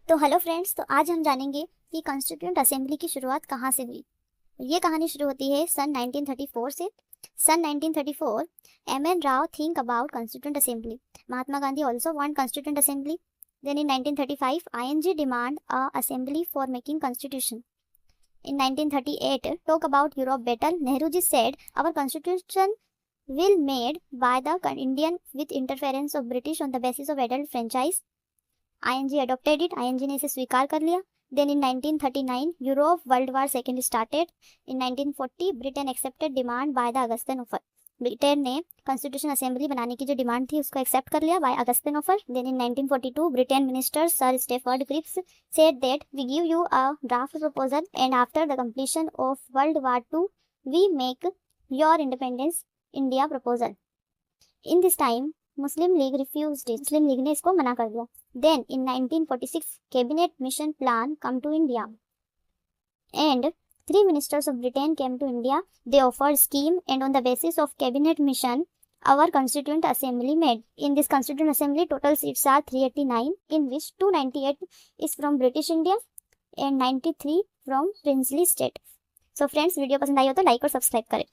तो hello friends, तो आज हम जानेंगे कि कॉन्स्टिट्यूएंट असेंबली की शुरुआत कहाँ से हुई। ये कहानी शुरू होती है सन 1934 से। सन 1934 M.N.. Rao think about constituent assembly. Mahatma Gandhi also want constituent assembly. Then in 1935 ING demand a assembly for making constitution. In 1938 talk about Europe battle. Nehruji said our constitution will made by the Indian with interference of British on the basis of adult franchise. ING adopted it. ING ने इसे स्वीकार कर लिया. Then in 1939 Europe World War II started. In 1940 Britain accepted demand by the Augustin offer. Britain ने constitution assembly बनाने की जो demand थी उसको एक्सेप्ट कर लिया by Augustin offer. Then in 1942 Britain minister sir Stafford Cripps said that we give you a draft proposal and after the completion of World War II we make your independence India proposal. In this time Muslim league refused it. Muslim league ने इसको मना कर दिया. Then in 1946 cabinet mission plan come to India and three ministers of Britain came to India. They offered scheme and on the basis of cabinet mission our constituent assembly made. In this constituent assembly total seats are 389 in which 298 is from British India and 93 from princely state. So friends, video पसंद आई हो तो like और subscribe करें.